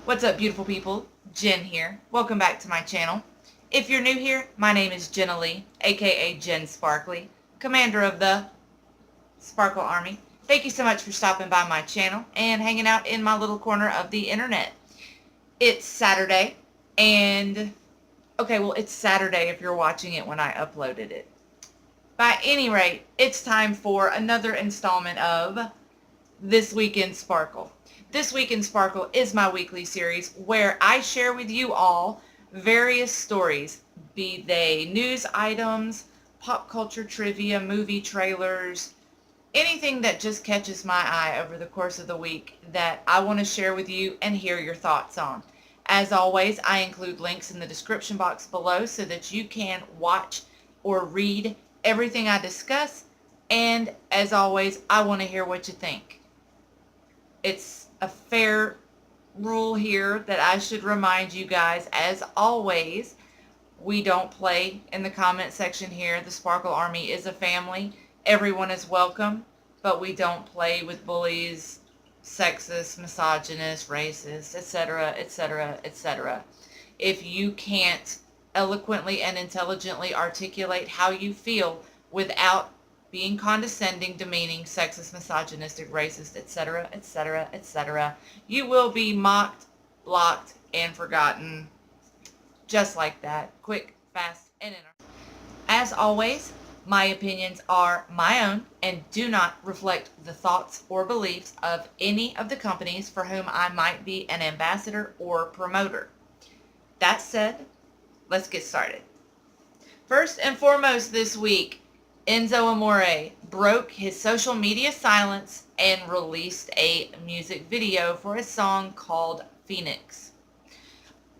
What's up, beautiful people? Jen here. Welcome back to my channel. If you're new here, my name is Jenna Lee, aka Jen Sparkly, commander of the Sparkle Army. Thank you so much for stopping by my channel and hanging out in my little corner of the internet. It's Saturday, and it's Saturday if you're watching it when I uploaded it. By any rate, it's time for another installment of This Week in Sparkle. This Week in Sparkle is my weekly series where I share with you all various stories, be they news items, pop culture trivia, movie trailers, anything that just catches my eye over the course of the week that I want to share with you and hear your thoughts on. As always, I include links in the description box below so that you can watch or read everything I discuss, and as always, I want to hear what you think. It's a fair rule here that I should remind you guys, as always, we don't play in the comment section here. The Sparkle Army is a family. Everyone is welcome, but we don't play with bullies, sexist, misogynist, racist, etc., etc., etc. If you can't eloquently and intelligently articulate how you feel without being condescending, demeaning, sexist, misogynistic, racist, etc., etc., etc., you will be mocked, blocked, and forgotten just like that. Quick, fast, and in. As always, my opinions are my own and do not reflect the thoughts or beliefs of any of the companies for whom I might be an ambassador or promoter. That said, let's get started. First and foremost this week, Enzo Amore broke his social media silence and released a music video for a song called Phoenix.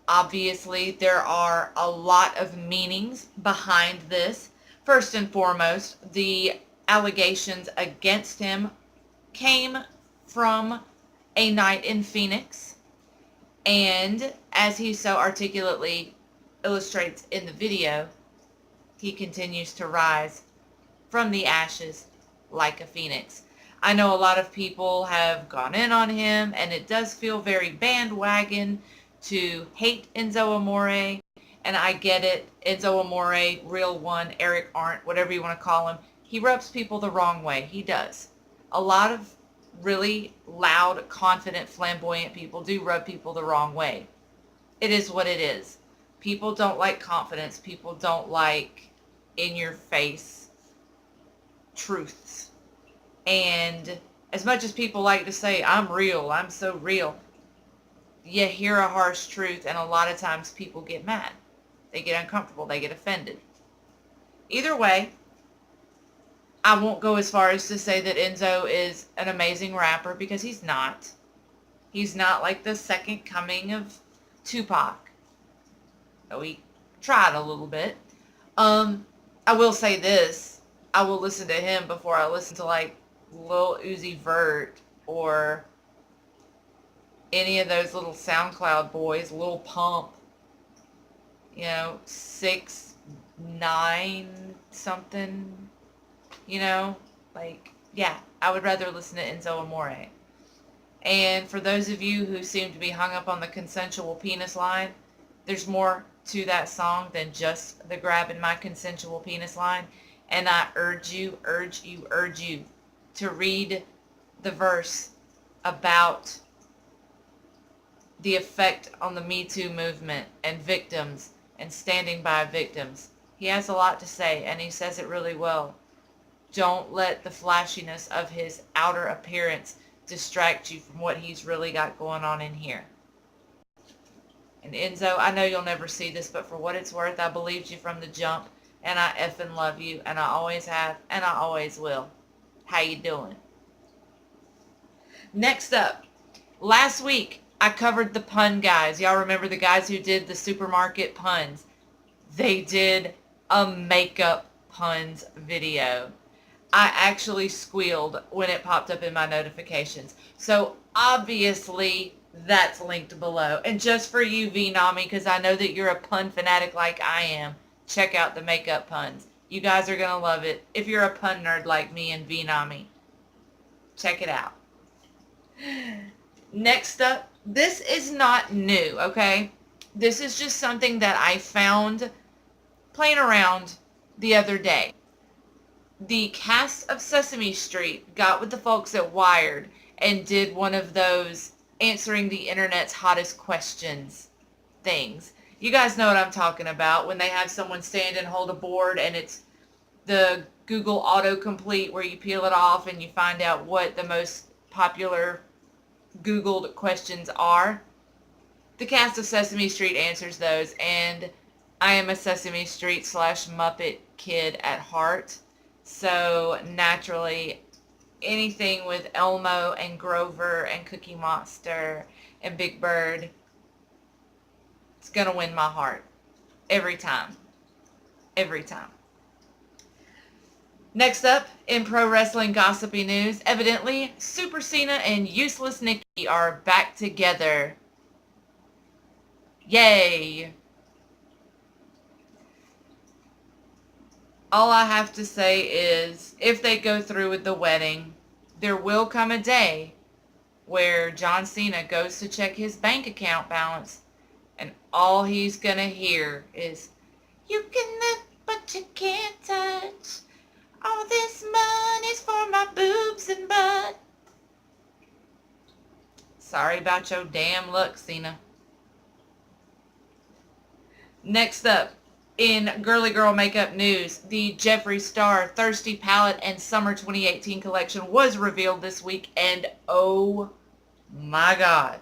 Obviously, there are a lot of meanings behind this. First and foremost, the allegations against him came from a night in Phoenix, and as he so articulately illustrates in the video, he continues to rise from the ashes like a phoenix. I know a lot of people have gone in on him, and it does feel very bandwagon to hate Enzo Amore, and I get it. Enzo Amore, Real One, Eric Arndt, whatever you want to call him, he rubs people the wrong way. He does. A lot of really loud, confident, flamboyant people do rub people the wrong way. It is what it is. People don't like confidence. People don't like in-your-face truths. And as much as people like to say, I'm real, I'm so real, you hear a harsh truth, and a lot of times people get mad. They get uncomfortable. They get offended. Either way, I won't go as far as to say that Enzo is an amazing rapper, because he's not. He's not like the second coming of Tupac. So he tried a little bit. I will say this. I will listen to him before I listen to like Lil Uzi Vert or any of those little SoundCloud boys, Lil Pump, 6ix9ine something, yeah, I would rather listen to Enzo Amore. And for those of you who seem to be hung up on the consensual penis line, there's more to that song than just the grabbing my consensual penis line. And I urge you to read the verse about the effect on the Me Too movement and victims and standing by victims. He has a lot to say, and he says it really well. Don't let the flashiness of his outer appearance distract you from what he's really got going on in here. And Enzo, I know you'll never see this, but for what it's worth, I believed you from the jump. And I effing love you, and I always have, and I always will. How you doing? Next up, last week I covered the pun guys. Y'all remember the guys who did the supermarket puns? They did a makeup puns video. I actually squealed when it popped up in my notifications. So obviously that's linked below. And just for you, V-Nami, because I know that you're a pun fanatic like I am, check out the makeup puns. You guys are going to love it. If you're a pun nerd like me and V-Nami, check it out. Next up, this is not new, okay? This is just something that I found playing around the other day. The cast of Sesame Street got with the folks at Wired and did one of those answering the internet's hottest questions things. You guys know what I'm talking about, when they have someone stand and hold a board and it's the Google autocomplete where you peel it off and you find out what the most popular Googled questions are. The cast of Sesame Street answers those, and I am a Sesame Street / Muppet kid at heart. So naturally, anything with Elmo and Grover and Cookie Monster and Big Bird, it's going to win my heart. Every time. Every time. Next up, in pro wrestling gossipy news, evidently, Super Cena and Useless Nikki are back together. Yay! All I have to say is, if they go through with the wedding, there will come a day where John Cena goes to check his bank account balance, and all he's gonna hear is, "You can look, but you can't touch. All this money's for my boobs and butt." Sorry about your damn luck, Cena. Next up, in girly girl makeup news, the Jeffree Star Thirsty Palette and Summer 2018 collection was revealed this week, and oh my god.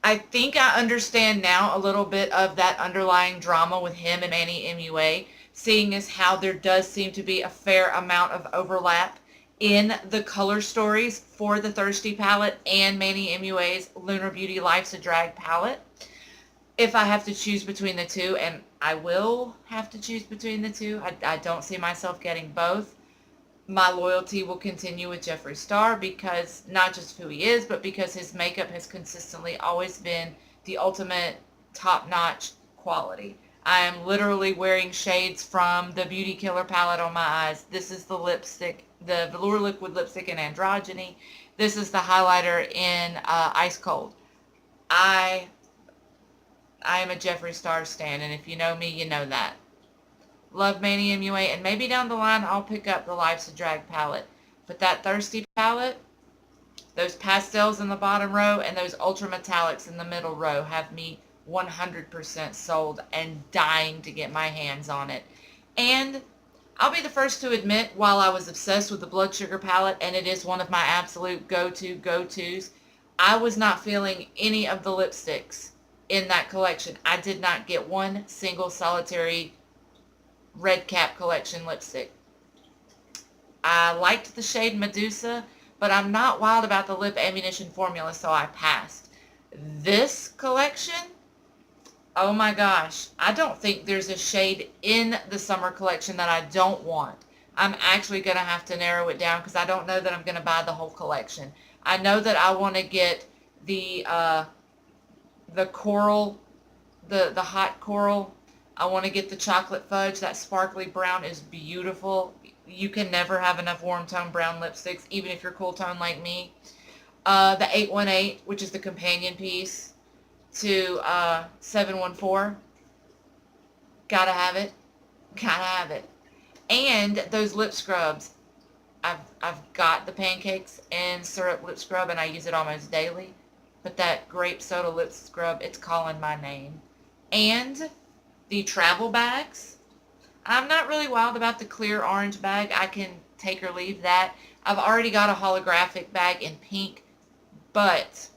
I think I understand now a little bit of that underlying drama with him and Manny MUA, seeing as how there does seem to be a fair amount of overlap in the color stories for the Thirsty palette and Manny MUA's Lunar Beauty Life's a Drag palette. If I have to choose between the two, and I will have to choose between the two, I don't see myself getting both. My loyalty will continue with Jeffree Star, because not just who he is, but because his makeup has consistently always been the ultimate top-notch quality. I am literally wearing shades from the Beauty Killer palette on my eyes. This is the lipstick, the Velour Liquid Lipstick in Androgyny. This is the highlighter in Ice Cold. I am a Jeffree Star stan, and if you know me, you know that. Love Manny MUA, and maybe down the line I'll pick up the Life's a Drag palette. But that Thirsty palette, those pastels in the bottom row and those ultra metallics in the middle row have me 100% sold and dying to get my hands on it. And I'll be the first to admit, while I was obsessed with the Blood Sugar palette, and it is one of my absolute go-tos, I was not feeling any of the lipsticks in that collection. I did not get one single solitary Red Cap collection lipstick. I liked the shade Medusa, but I'm not wild about the lip ammunition formula, so I passed. This collection, oh my gosh, I don't think there's a shade in the summer collection that I don't want. I'm actually going to have to narrow it down, because I don't know that I'm going to buy the whole collection. I know that I want to get the coral, the hot coral. I want to get the chocolate fudge. That sparkly brown is beautiful. You can never have enough warm tone brown lipsticks, even if you're cool tone like me. The 818, which is the companion piece to 714. Gotta have it. Gotta have it. And those lip scrubs. I've got the pancakes and syrup lip scrub, and I use it almost daily. But that grape soda lip scrub, it's calling my name. And the travel bags. I'm not really wild about the clear orange bag. I can take or leave that. I've already got a holographic bag in pink, but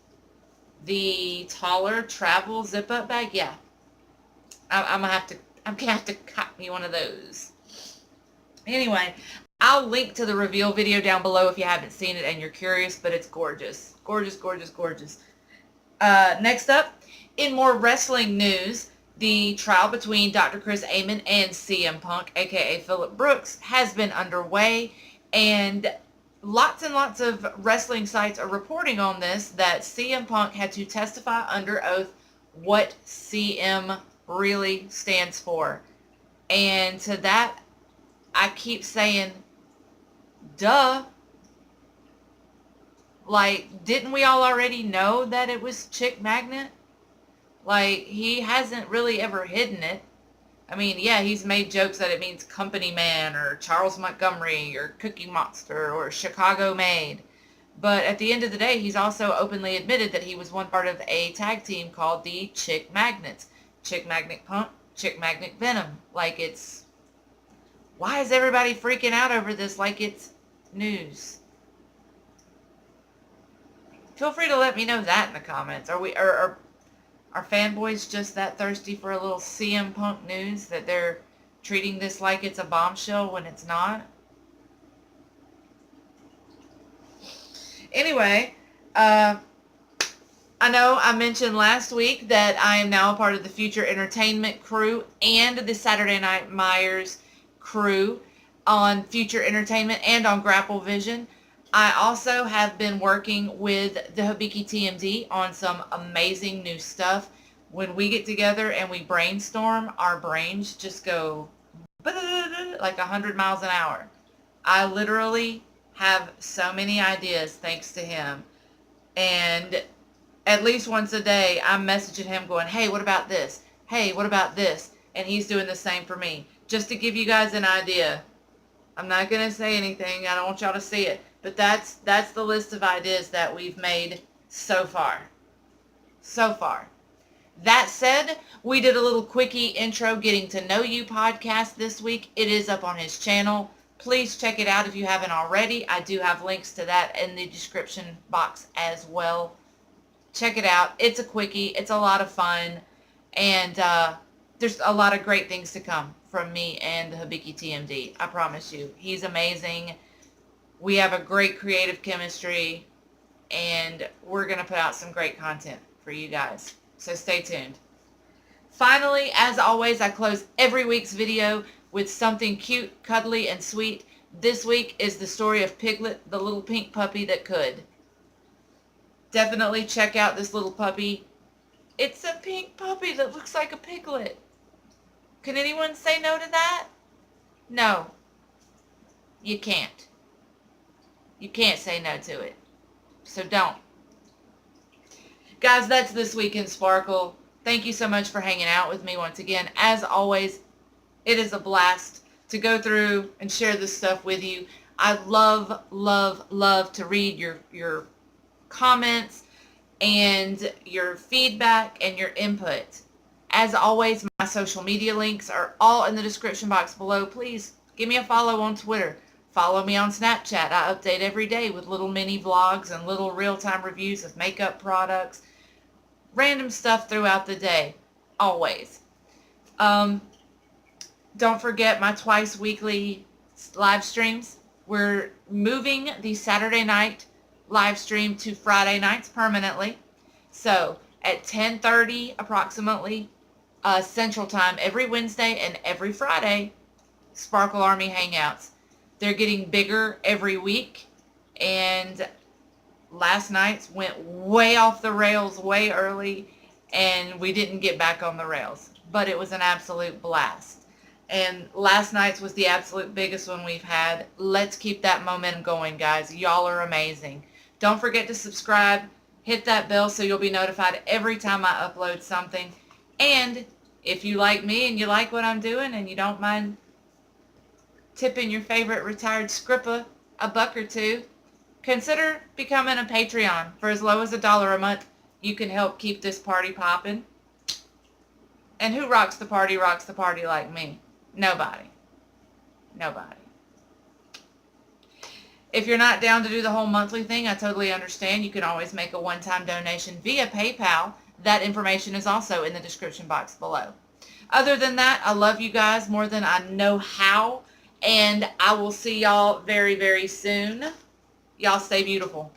the taller travel zip-up bag, yeah, I'm gonna have to cop me one of those. Anyway, I'll link to the reveal video down below if you haven't seen it and you're curious, but it's gorgeous, gorgeous, gorgeous, gorgeous. Next up, in more wrestling news, the trial between Dr. Chris Amon and CM Punk, aka Phillip Brooks, has been underway, and lots of wrestling sites are reporting on this, that CM Punk had to testify under oath what CM really stands for. And to that, I keep saying, duh. Like, didn't we all already know that it was Chick Magnet? Like, he hasn't really ever hidden it. I mean, yeah, he's made jokes that it means company man or Charles Montgomery or Cookie Monster or Chicago Made. But at the end of the day, he's also openly admitted that he was one part of a tag team called the Chick Magnets. Chick Magnet Pump, Chick Magnet Venom. Like, it's... Why is everybody freaking out over this like it's news? Feel free to let me know that in the comments. Are fanboys just that thirsty for a little CM Punk news that they're treating this like it's a bombshell when it's not? Anyway, I know I mentioned last week that I am now a part of the Future Entertainment crew and the Saturday Night Myers crew on Future Entertainment and on Grapple Vision. I also have been working with the Hibiki TMD on some amazing new stuff. When we get together and we brainstorm, our brains just go like 100 miles an hour. I literally have so many ideas thanks to him. And at least once a day, I'm messaging him going, hey, what about this? Hey, what about this? And he's doing the same for me. Just to give you guys an idea. I'm not going to say anything. I don't want y'all to see it. But that's the list of ideas that we've made so far. So far. That said, we did a little quickie intro getting to know you podcast this week. It is up on his channel. Please check it out if you haven't already. I do have links to that in the description box as well. Check it out. It's a quickie. It's a lot of fun. And there's a lot of great things to come from me and the Hibiki TMD. I promise you. He's amazing. We have a great creative chemistry. And we're going to put out some great content for you guys. So stay tuned. Finally, as always, I close every week's video with something cute, cuddly, and sweet. This week is the story of Piglet, the little pink puppy that could. Definitely check out this little puppy. It's a pink puppy that looks like a piglet. Can anyone say no to that? No. You can't. You can't say no to it. So don't. Guys, that's this week in Sparkle. Thank you so much for hanging out with me once again. As always, it is a blast to go through and share this stuff with you. I love, love, love to read your comments and your feedback and your input. As always, my social media links are all in the description box below. Please give me a follow on Twitter. Follow me on Snapchat. I update every day with little mini vlogs and little real-time reviews of makeup products. Random stuff throughout the day. Always. Don't forget my twice weekly live streams. We're moving the Saturday night live stream to Friday nights permanently. So at 10:30 approximately Central Time every Wednesday and every Friday, Sparkle Army Hangouts. They're getting bigger every week, and last night's went way off the rails way early, and we didn't get back on the rails. But it was an absolute blast. And last night's was the absolute biggest one we've had. Let's keep that momentum going, guys. Y'all are amazing. Don't forget to subscribe. Hit that bell so you'll be notified every time I upload something. And if you like me and you like what I'm doing and you don't mind tipping your favorite retired scrippa a buck or two, consider becoming a Patreon. For as low as $1 a month, you can help keep this party popping. And who rocks the party like me? Nobody. Nobody. If you're not down to do the whole monthly thing, I totally understand. You can always make a one-time donation via PayPal. That information is also in the description box below. Other than that, I love you guys more than I know how. And I will see y'all very, very soon. Y'all stay beautiful.